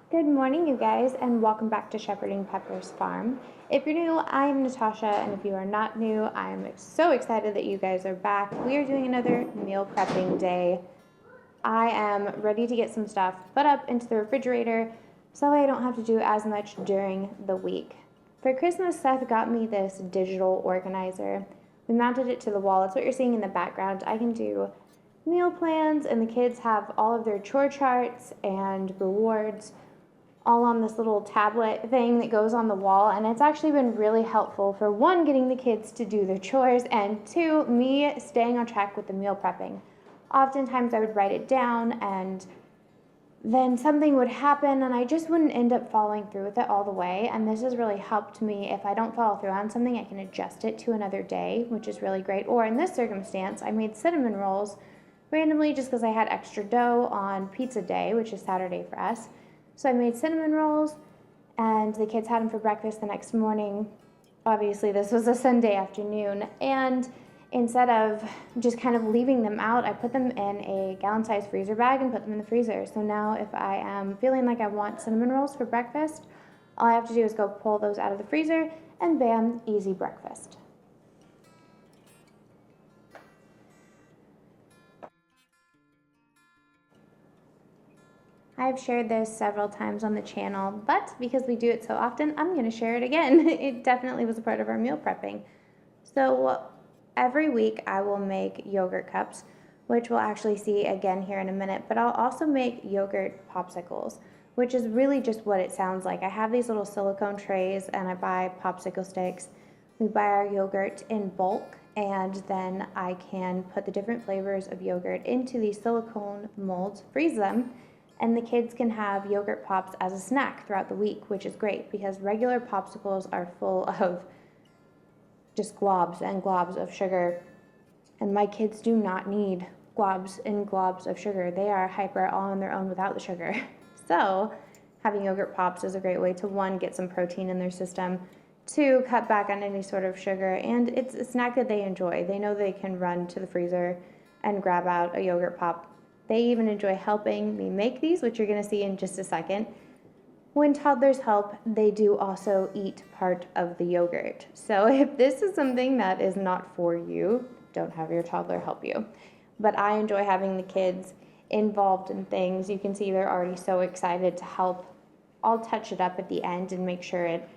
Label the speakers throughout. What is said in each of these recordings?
Speaker 1: Good morning, you guys, and welcome back to Shepherding Pepper's Farm. If you're new, I'm Natasha, and if you are not new, I'm so excited that you guys are back. We are doing another meal prepping day. I am ready to get some stuff put up into the refrigerator so I don't have to do as much during the week. For Christmas, Seth got me this digital organizer. We mounted it to the wall. It's what you're seeing in the background. I can do meal plans, and the kids have all of their chore charts and rewards all on this little tablet thing that goes on the wall, and it's actually been really helpful for one, getting the kids to do their chores, and two, me staying on track with the meal prepping. Oftentimes I would write it down and then something would happen and I just wouldn't end up following through with it all the way, and this has really helped me. If I don't follow through on something, I can adjust it to another day, which is really great. Or in this circumstance, I made cinnamon rolls randomly just because I had extra dough on pizza day, which is Saturday for us. So I made cinnamon rolls, and the kids had them for breakfast the next morning. Obviously, this was a Sunday afternoon, and instead of just kind of leaving them out, I put them in a gallon-sized freezer bag and put them in the freezer. So now if I am feeling like I want cinnamon rolls for breakfast, all I have to do is go pull those out of the freezer, and bam, easy breakfast. I've shared this several times on the channel, but because we do it so often, I'm going to share it again. It definitely was a part of our meal prepping. So every week I will make yogurt cups, which we'll actually see again here in a minute, but I'll also make yogurt popsicles, which is really just what it sounds like. I have these little silicone trays and I buy popsicle sticks. We buy our yogurt in bulk, and then I can put the different flavors of yogurt into these silicone molds, freeze them, and the kids can have yogurt pops as a snack throughout the week, which is great because regular popsicles are full of just globs and globs of sugar, and my kids do not need globs and globs of sugar. They are hyper all on their own without the sugar. So having yogurt pops is a great way to, one, get some protein in their system, two, cut back on any sort of sugar, and it's a snack that they enjoy. They know they can run to the freezer and grab out a yogurt pop. They even enjoy helping me make these, which you're going to see in just a second. When toddlers help, they do also eat part of the yogurt. So if this is something that is not for you, don't have your toddler help you. But I enjoy having the kids involved in things. You can see they're already so excited to help. I'll touch it up at the end and make sure it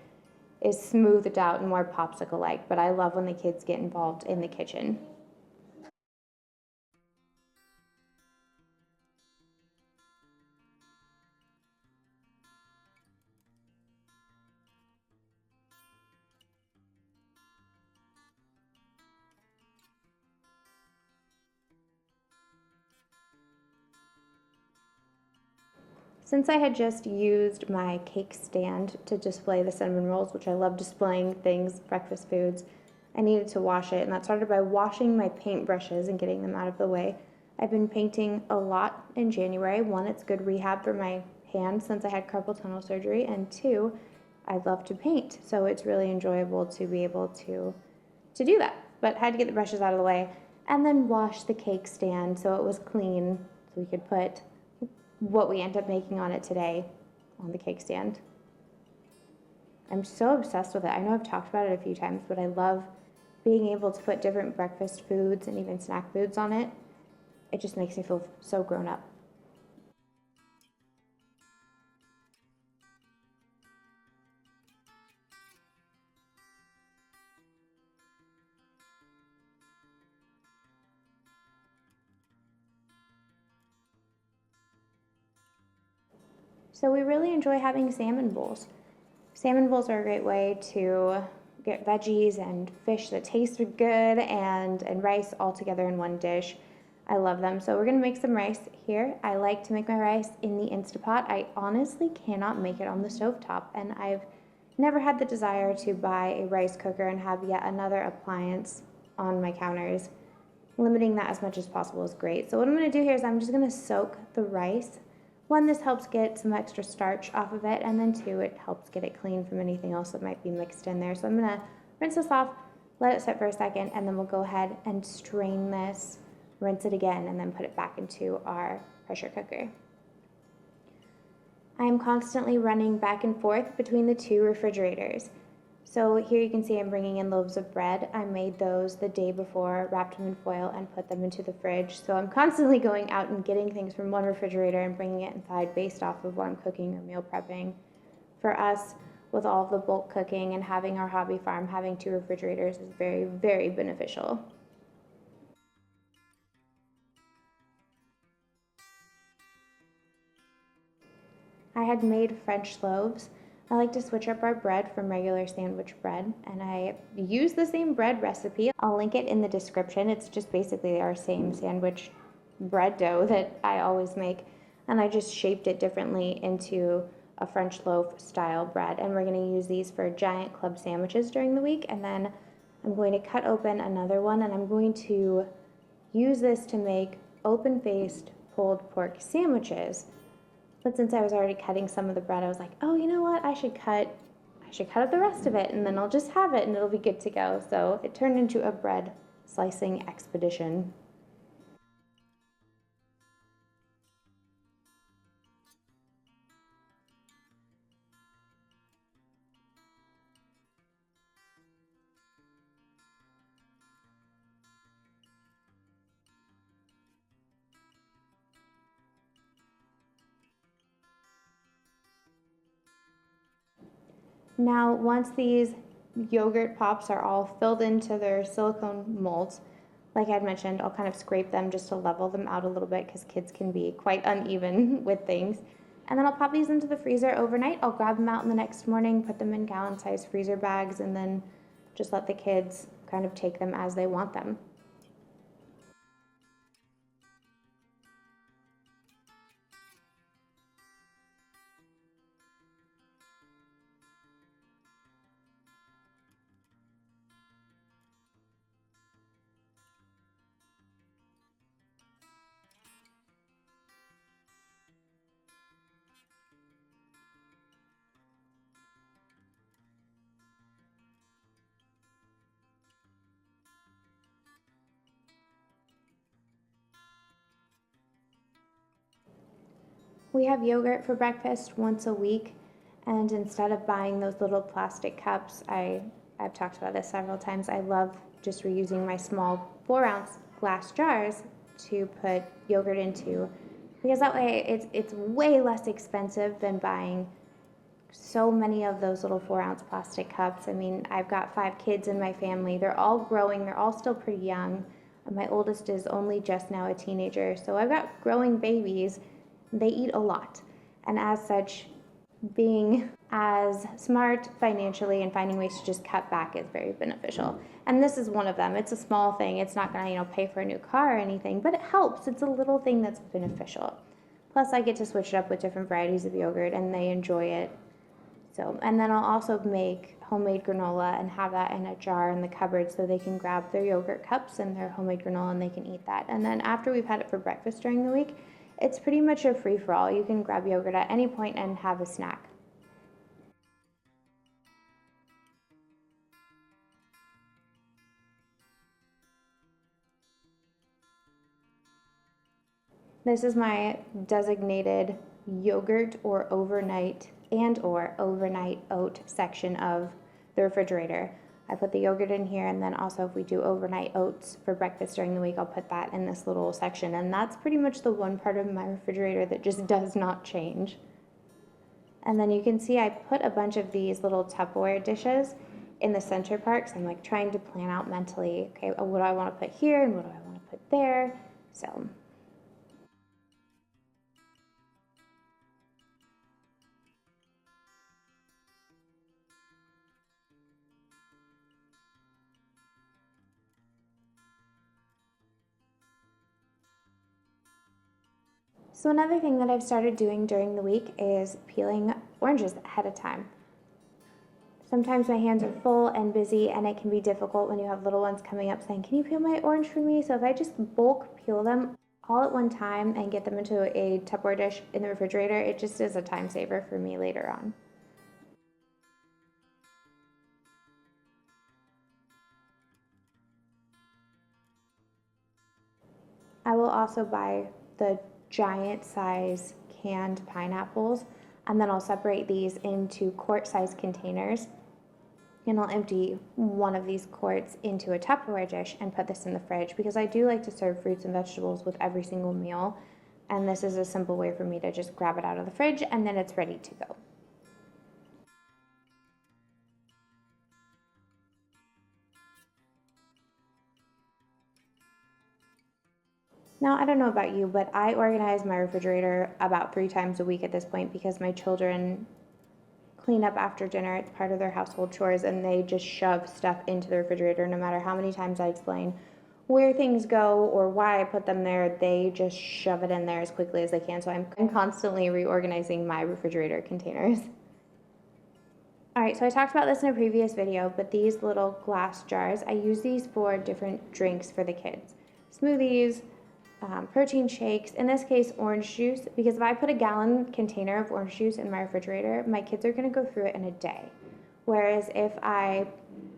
Speaker 1: is smoothed out and more popsicle-like, but I love when the kids get involved in the kitchen. Since I had just used my cake stand to display the cinnamon rolls, which I love displaying things, breakfast foods, I needed to wash it, and that started by washing my paint brushes and getting them out of the way. I've been painting a lot in January. One, it's good rehab for my hand since I had carpal tunnel surgery, and two, I love to paint, so it's really enjoyable to be able to do that. But I had to get the brushes out of the way and then wash the cake stand so it was clean so we could put what we end up making on it today on the cake stand. I'm so obsessed with it. I know I've talked about it a few times, but I love being able to put different breakfast foods and even snack foods on it. It just makes me feel so grown up. So we really enjoy having salmon bowls. Salmon bowls are a great way to get veggies and fish that taste good and rice all together in one dish. I love them. So we're gonna make some rice here. I like to make my rice in the Instapot. I honestly cannot make it on the stovetop, and I've never had the desire to buy a rice cooker and have yet another appliance on my counters. Limiting that as much as possible is great. So what I'm gonna do here is I'm just gonna soak the rice. One, this helps get some extra starch off of it, and then two, it helps get it clean from anything else that might be mixed in there. So I'm gonna rinse this off, let it sit for a second, and then we'll go ahead and strain this, rinse it again, and then put it back into our pressure cooker. I am constantly running back and forth between the two refrigerators. So here you can see I'm bringing in loaves of bread. I made those the day before, wrapped them in foil, and put them into the fridge. So I'm constantly going out and getting things from one refrigerator and bringing it inside based off of what I'm cooking or meal prepping. For us, with all of the bulk cooking and having our hobby farm, having two refrigerators is very, very beneficial. I had made French loaves. I like to switch up our bread from regular sandwich bread, and I use the same bread recipe. I'll link it in the description. It's just basically our same sandwich bread dough that I always make, and I just shaped it differently into a French loaf style bread. And we're going to use these for giant club sandwiches during the week, and then I'm going to cut open another one, and I'm going to use this to make open-faced pulled pork sandwiches. But since I was already cutting some of the bread, I was like, oh, you know what? I should cut up the rest of it, and then I'll just have it and it'll be good to go. So it turned into a bread slicing expedition. Now, once these yogurt pops are all filled into their silicone molds, like I'd mentioned, I'll kind of scrape them just to level them out a little bit because kids can be quite uneven with things. And then I'll pop these into the freezer overnight. I'll grab them out in the next morning, put them in gallon-sized freezer bags, and then just let the kids kind of take them as they want them. We have yogurt for breakfast once a week, and instead of buying those little plastic cups, I've talked about this several times, I love just reusing my small 4-ounce glass jars to put yogurt into, because that way it's way less expensive than buying so many of those little 4-ounce plastic cups. I mean, I've got 5 kids in my family. They're all growing, they're all still pretty young. My oldest is only just now a teenager, so I've got growing babies. They eat a lot, and as such, being as smart financially and finding ways to just cut back is very beneficial. And this is one of them. It's a small thing. It's not going to, pay for a new car or anything, but it helps. It's a little thing that's beneficial. Plus, I get to switch it up with different varieties of yogurt, and they enjoy it. So, and then I'll also make homemade granola and have that in a jar in the cupboard so they can grab their yogurt cups and their homemade granola and they can eat that. And then after we've had it for breakfast during the week, it's pretty much a free-for-all. You can grab yogurt at any point and have a snack. This is my designated yogurt or overnight oat section of the refrigerator. I put the yogurt in here, and then also if we do overnight oats for breakfast during the week, I'll put that in this little section. And that's pretty much the one part of my refrigerator that just does not change. And then you can see I put a bunch of these little Tupperware dishes in the center part because I'm like trying to plan out mentally, okay, what do I want to put here and what do I want to put there? So another thing that I've started doing during the week is peeling oranges ahead of time. Sometimes my hands are full and busy, and it can be difficult when you have little ones coming up saying, can you peel my orange for me? So if I just bulk peel them all at one time and get them into a Tupperware dish in the refrigerator, it just is a time saver for me later on. I will also buy the giant size canned pineapples. And then I'll separate these into quart-sized containers, and I'll empty one of these quarts into a Tupperware dish and put this in the fridge, because I do like to serve fruits and vegetables with every single meal, and this is a simple way for me to just grab it out of the fridge and then it's ready to go. Now, I don't know about you, but I organize my refrigerator about 3 times a week at this point, because my children clean up after dinner. It's part of their household chores, and they just shove stuff into the refrigerator. No matter how many times I explain where things go or why I put them there, they just shove it in there as quickly as they can. So I'm constantly reorganizing my refrigerator containers. All right, so I talked about this in a previous video, but these little glass jars, I use these for different drinks for the kids. Smoothies, protein shakes, in this case orange juice, because if I put a gallon container of orange juice in my refrigerator, my kids are going to go through it in a day. Whereas if I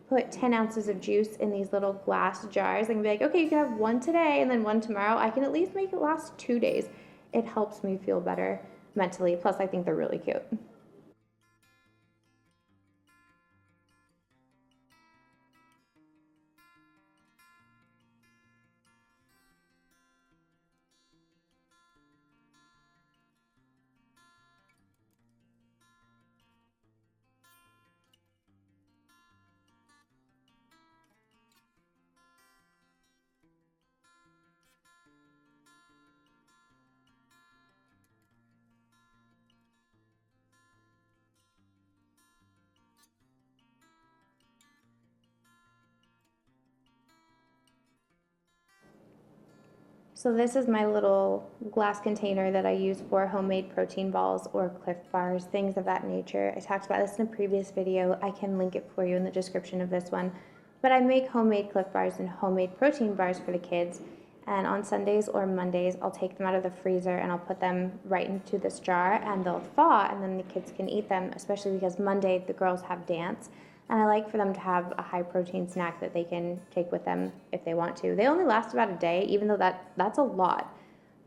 Speaker 1: put 10 ounces of juice in these little glass jars, I can be like, okay, you can have one today and then one tomorrow. I can at least make it last 2 days. It helps me feel better mentally. Plus, I think they're really cute. So this is my little glass container that I use for homemade protein balls or Clif bars, things of that nature. I talked about this in a previous video. I can link it for you in the description of this one. But I make homemade Clif bars and homemade protein bars for the kids. And on Sundays or Mondays, I'll take them out of the freezer and I'll put them right into this jar, and they'll thaw, and then the kids can eat them, especially because Monday the girls have dance. And I like for them to have a high protein snack that they can take with them if they want to. They only last about a day, even though that's a lot.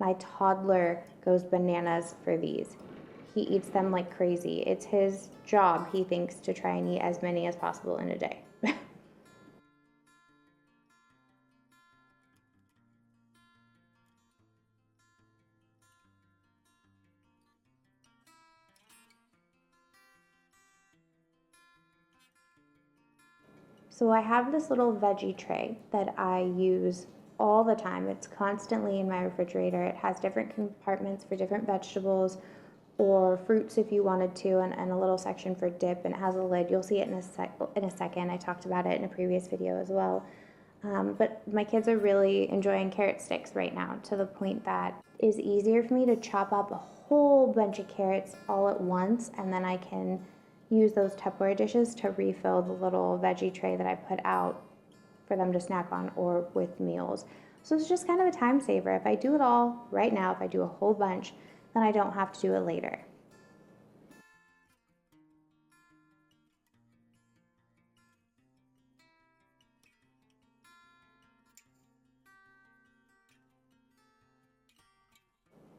Speaker 1: My toddler goes bananas for these. He eats them like crazy. It's his job, he thinks, to try and eat as many as possible in a day. So I have this little veggie tray that I use all the time. It's constantly in my refrigerator. It has different compartments for different vegetables or fruits if you wanted to, and a little section for dip, and it has a lid. You'll see it in a second. I talked about it in a previous video as well. But my kids are really enjoying carrot sticks right now, to the point that it's easier for me to chop up a whole bunch of carrots all at once, and then I can use those Tupperware dishes to refill the little veggie tray that I put out for them to snack on or with meals. So it's just kind of a time saver. If I do it all right now, if I do a whole bunch, then I don't have to do it later.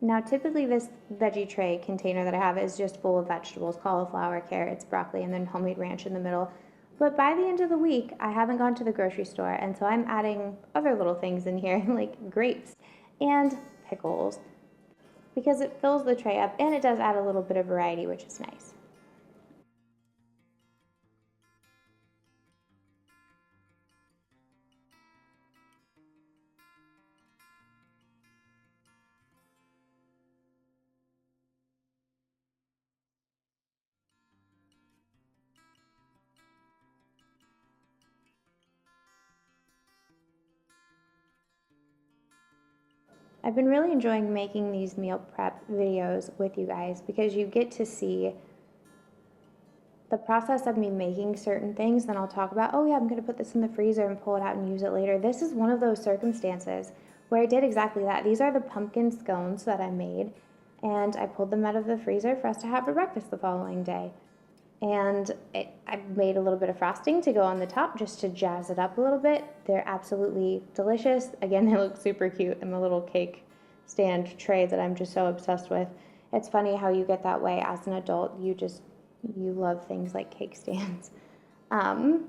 Speaker 1: Now, typically this veggie tray container that I have is just full of vegetables, cauliflower, carrots, broccoli, and then homemade ranch in the middle. But by the end of the week, I haven't gone to the grocery store, and so I'm adding other little things in here, like grapes and pickles, because it fills the tray up, and it does add a little bit of variety, which is nice. I've been really enjoying making these meal prep videos with you guys, because you get to see the process of me making certain things. Then I'll talk about, oh yeah, I'm going to put this in the freezer and pull it out and use it later. This is one of those circumstances where I did exactly that. These are the pumpkin scones that I made, and I pulled them out of the freezer for us to have for breakfast the following day. And I made a little bit of frosting to go on the top just to jazz it up a little bit. They're absolutely delicious. Again, they look super cute in the little cake stand tray that I'm just so obsessed with. It's funny how you get that way as an adult. You love things like cake stands. Um,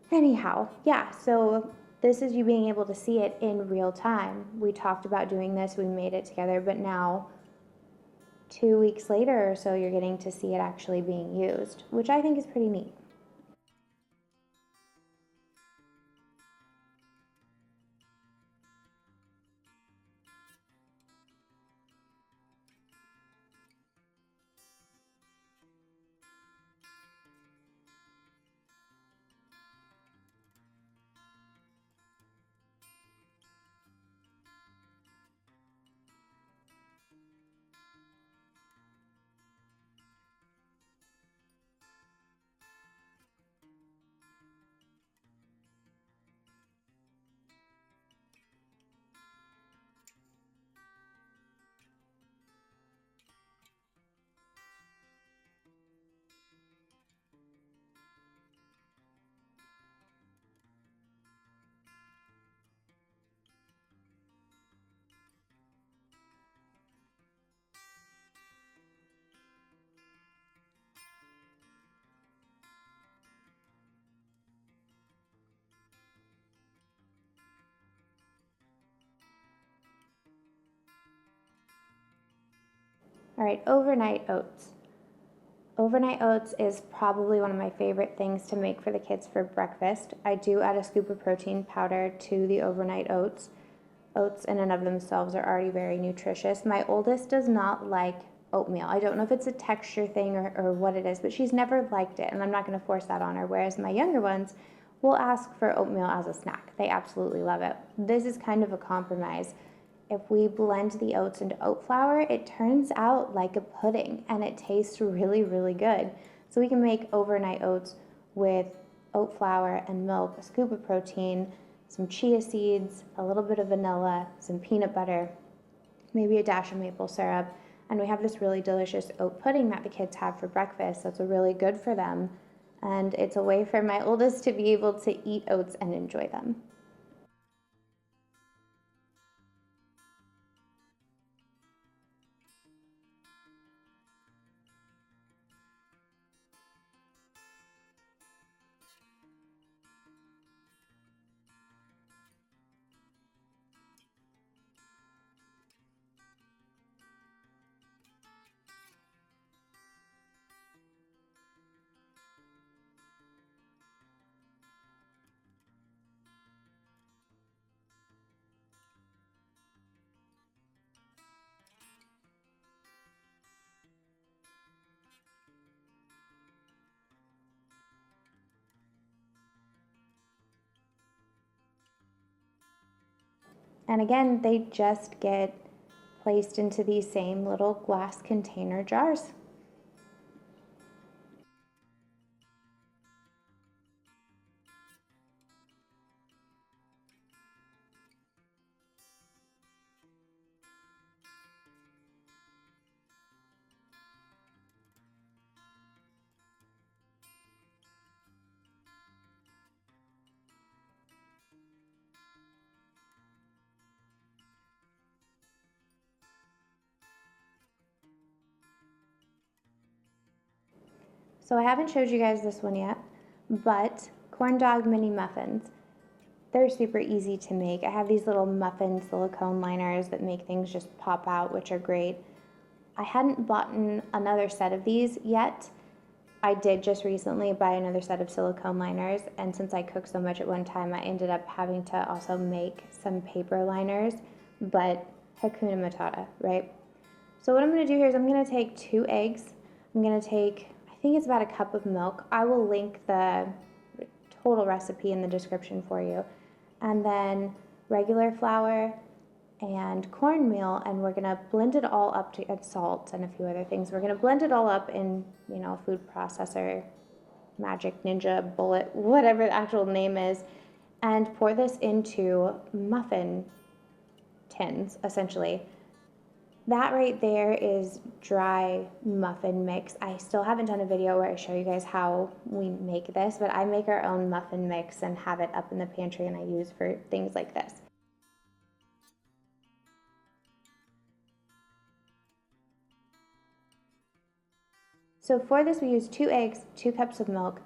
Speaker 1: Anyhow, yeah, so this is you being able to see it in real time. We talked about doing this, we made it together, but now 2 weeks later or so, you're getting to see it actually being used, which I think is pretty neat. All right, overnight oats. Overnight oats is probably one of my favorite things to make for the kids for breakfast. I do add a scoop of protein powder to the overnight oats. Oats in and of themselves are already very nutritious. My oldest does not like oatmeal. I don't know if it's a texture thing or what it is, but she's never liked it, and I'm not going to force that on her, whereas my younger ones will ask for oatmeal as a snack. They absolutely love it. This is kind of a compromise. If we blend the oats into oat flour, it turns out like a pudding and it tastes really, really good. So we can make overnight oats with oat flour and milk, a scoop of protein, some chia seeds, a little bit of vanilla, some peanut butter, maybe a dash of maple syrup, and we have this really delicious oat pudding that the kids have for breakfast that's really good for them. And it's a way for my oldest to be able to eat oats and enjoy them. And again, they just get placed into these same little glass container jars. So I haven't showed you guys this one yet, but corn dog mini muffins. They're super easy to make. I have these little muffin silicone liners that make things just pop out, which are great. I hadn't bought another set of these yet. I did just recently buy another set of silicone liners, and since I cook so much at one time, I ended up having to also make some paper liners, but Hakuna Matata, right? So what I'm gonna do here is I'm gonna take 2 eggs. I'm gonna take, I think it's about a cup of milk. I will link the total recipe in the description for you. And then regular flour and cornmeal, and we're gonna blend it all up to add salt and a few other things. We're gonna blend it all up in, a food processor, Magic Ninja, Bullet, whatever the actual name is, and pour this into muffin tins, essentially. That right there is dry muffin mix. I still haven't done a video where I show you guys how we make this, but I make our own muffin mix and have it up in the pantry, and I use for things like this. So for this, we use 2 eggs, 2 cups of milk,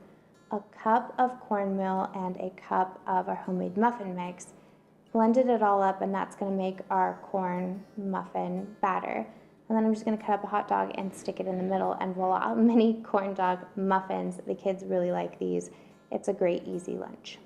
Speaker 1: a cup of cornmeal, and a cup of our homemade muffin mix. Blended it all up, and that's going to make our corn muffin batter. And then I'm just going to cut up a hot dog and stick it in the middle, and voila, mini corn dog muffins. The kids really like these. It's a great, easy lunch.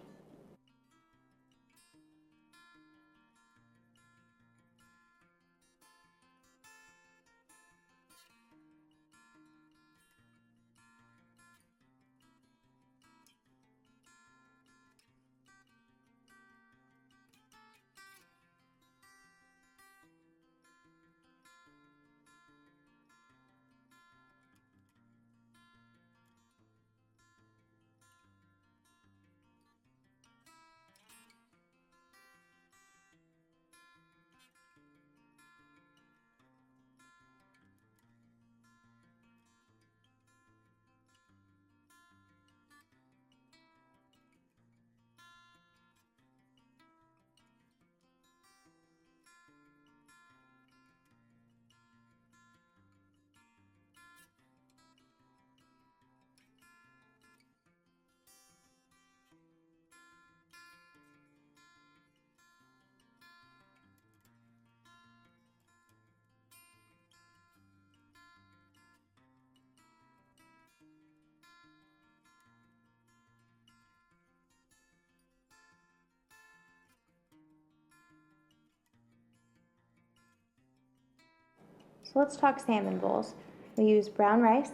Speaker 1: So let's talk salmon bowls. We use brown rice.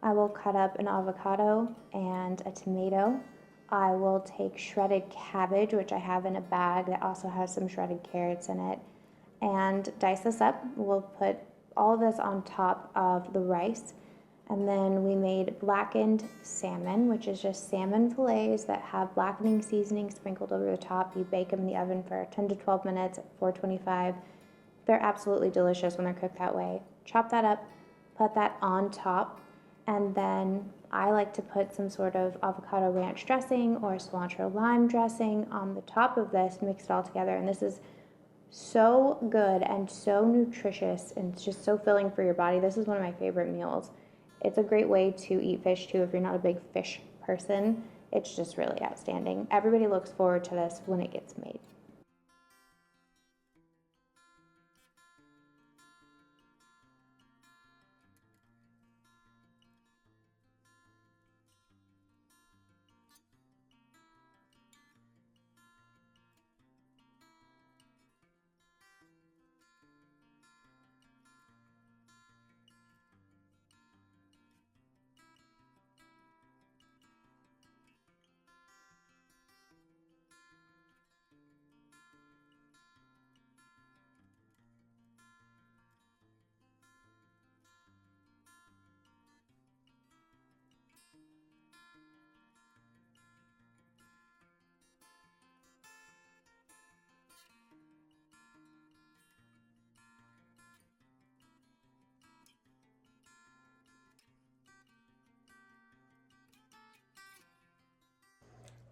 Speaker 1: I will cut up an avocado and a tomato. I will take shredded cabbage, which I have in a bag that also has some shredded carrots in it, and dice this up. We'll put all of this on top of the rice. And then we made blackened salmon, which is just salmon fillets that have blackening seasoning sprinkled over the top. You bake them in the oven for 10 to 12 minutes at 425. They're absolutely delicious when they're cooked that way. Chop that up, put that on top, and then I like to put some sort of avocado ranch dressing or cilantro lime dressing on the top of this, mix it all together, and this is so good and so nutritious, and it's just so filling for your body. This is one of my favorite meals. It's a great way to eat fish too if you're not a big fish person. It's just really outstanding. Everybody looks forward to this when it gets made.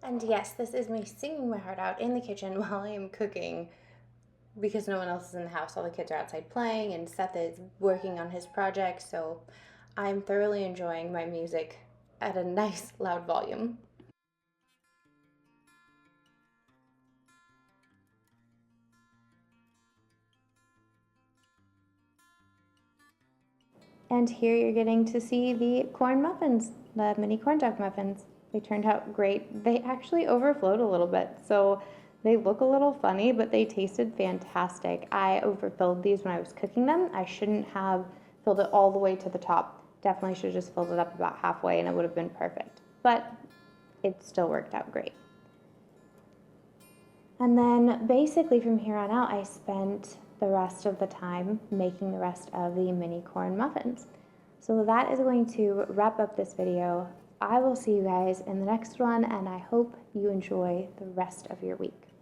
Speaker 1: And yes, this is me singing my heart out in the kitchen while I am cooking because no one else is in the house. All the kids are outside playing, and Seth is working on his project, so I'm thoroughly enjoying my music at a nice loud volume. And here you're getting to see the corn muffins, the mini corn dog muffins. They turned out great. They actually overflowed a little bit, so they look a little funny, but they tasted fantastic. I overfilled these when I was cooking them. I shouldn't have filled it all the way to the top. Definitely should have just filled it up about halfway and it would have been perfect. But it still worked out great. And then basically from here on out, I spent the rest of the time making the rest of the mini corn muffins. So that is going to wrap up this video. I will see you guys in the next one, and I hope you enjoy the rest of your week.